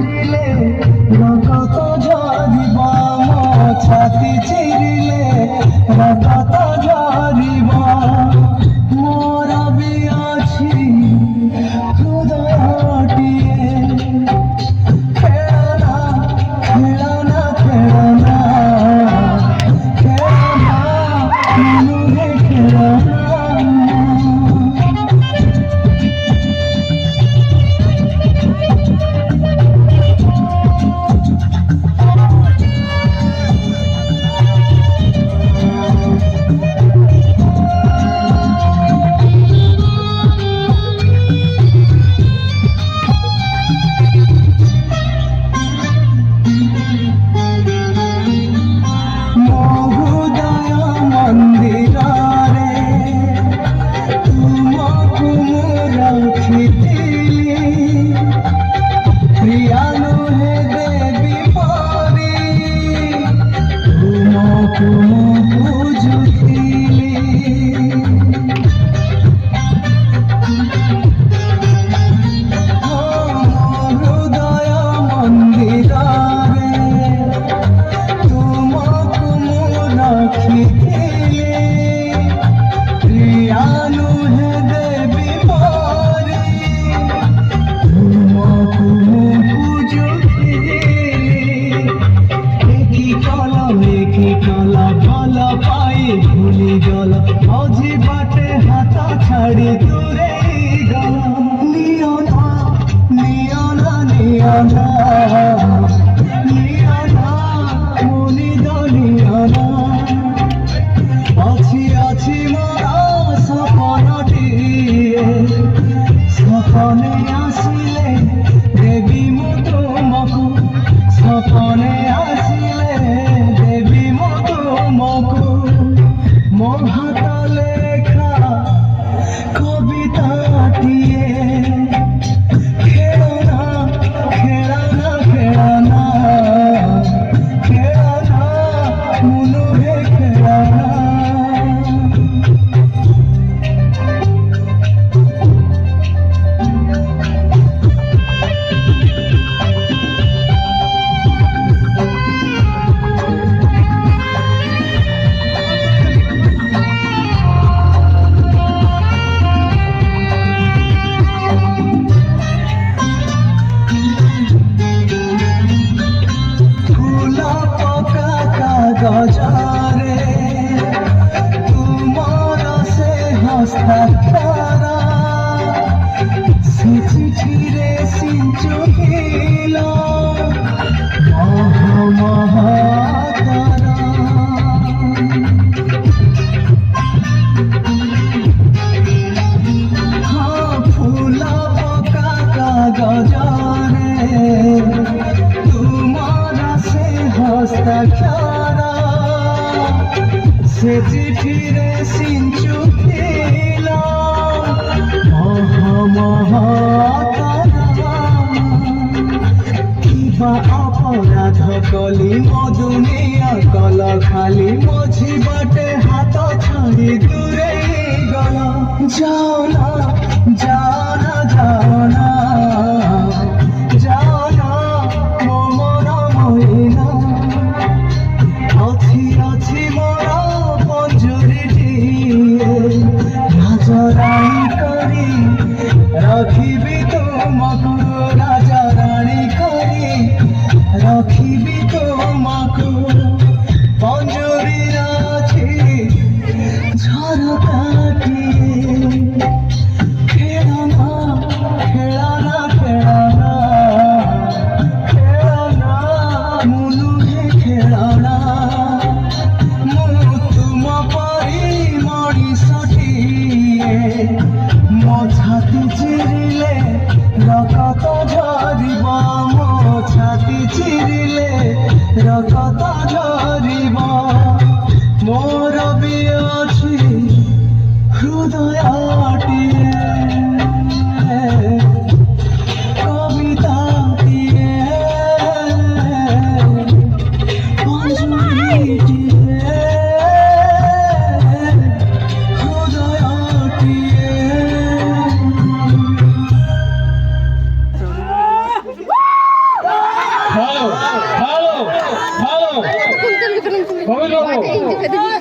ফিরিলে রকত ঝরিব মো ছাতি চিরিলে রকত ঝরিব মোর বি আছে হৃদয়টিয়ে খেলনা খেলনা খেলনা খেলনা মনুহে খেলনা ভুলি গল অজি বাটে হাতা ছাড়ি দূরে গল নিও না নিও না নিও না নিও না মনি দলিও না আছে আছে মোরা সপনটিয়ে সপনে আসিলে দেবী মো তোমাকু সপনে আসিলে দেবী মো তোমাকু মো হাত লেখা কবিতাটিয়ে খেলনা খেলনা খেলনা খেলনা মনুহে খেলনা গজরে তোমার সে হস্তাক্ষরা সে চিঠিরে সিঞ্চুকিল মহাতারা ফুল পকা কাগজরে তোমার সে হস্তাক্ষরা সে চিঠিরে সিঞ্চুকিল কিবা অপরাধ কলি মো দুনিয়া কল খালি মঝি বাটে হাত ছাড়ি দূরে গল যাও না যাও না যাও না যাও না মো মন মইনা অছি অছি মোর পঞ্জুরিটিয়ে রাজরাণী করি রাখিবি তোমাকু রাজরাণী করি রাখিবি তোমাকু পঞ্জুরির আছে ঝরকাটিয়ে খেলনা হ্যালো হ্যালো হ্যালো কবির বাবু